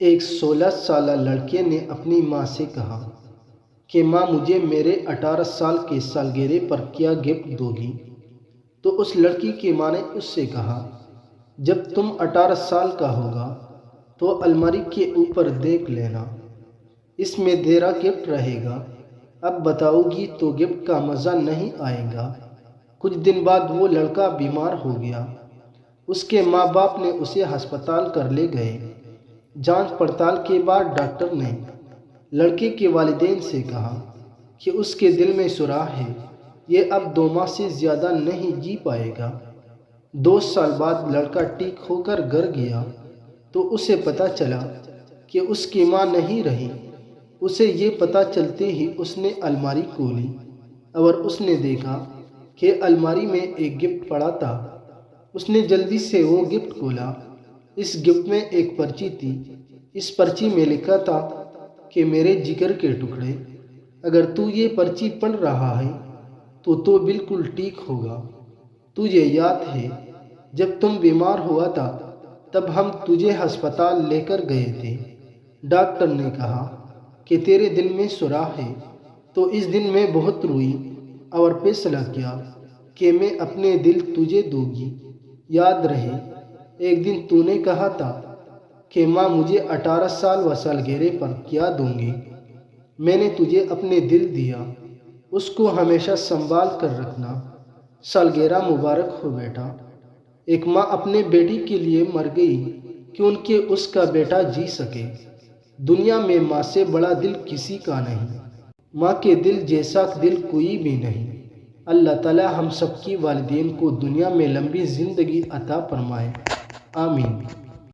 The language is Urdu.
ایک 16 سالہ لڑکے نے اپنی ماں سے کہا کہ ماں مجھے میرے 18 سال کے سالگرہ پر کیا گفٹ دو گی؟ تو اس لڑکی کی ماں نے اس سے کہا جب تم 18 سال کا ہوگا تو الماری کے اوپر دیکھ لینا، اس میں تیرا گفٹ رہے گا۔ اب بتاؤ گی تو گفٹ کا مزہ نہیں آئے گا۔ کچھ دن بعد وہ لڑکا بیمار ہو گیا۔ اس کے ماں باپ نے اسے ہسپتال کر لے گئے۔ جانچ پڑتال کے بعد ڈاکٹر نے لڑکے کے والدین سے کہا کہ اس کے دل میں سوراخ ہے، یہ اب 2 ماہ سے زیادہ نہیں جی پائے گا۔ 2 سال بعد لڑکا ٹھیک ہو کر گھر گیا تو اسے پتہ چلا کہ اس کی ماں نہیں رہی۔ اسے یہ پتہ چلتے ہی اس نے الماری کھولی اور اس نے دیکھا کہ الماری میں ایک گفٹ پڑا تھا۔ اس نے جلدی سے وہ گفٹ کھولا۔ اس گفٹ میں ایک پرچی تھی۔ اس پرچی میں لکھا تھا کہ میرے جگر کے ٹکڑے، اگر تو یہ پرچی پڑھ رہا ہے تو بالکل ٹھیک ہوگا۔ تجھے یاد ہے جب تم بیمار ہوا تھا تب ہم تجھے ہسپتال لے کر گئے تھے۔ ڈاکٹر نے کہا کہ تیرے دل میں سوراخ ہے، تو اس دن میں بہت روئی اور فیصلہ کیا کہ میں اپنے دل تجھے دوں گی۔ یاد رہے ایک دن تو نے کہا تھا کہ ماں مجھے 18 سال و سالگرہ پر کیا دوں گی۔ میں نے تجھے اپنے دل دیا، اس کو ہمیشہ سنبھال کر رکھنا۔ سالگرہ مبارک ہو بیٹا۔ ایک ماں اپنے بیٹی کے لیے مر گئی کیونکہ اس کا بیٹا جی سکے۔ دنیا میں ماں سے بڑا دل کسی کا نہیں، ماں کے دل جیسا دل کوئی بھی نہیں۔ اللہ تعالی ہم سب کی والدین کو دنیا میں لمبی زندگی عطا فرمائے، آمین۔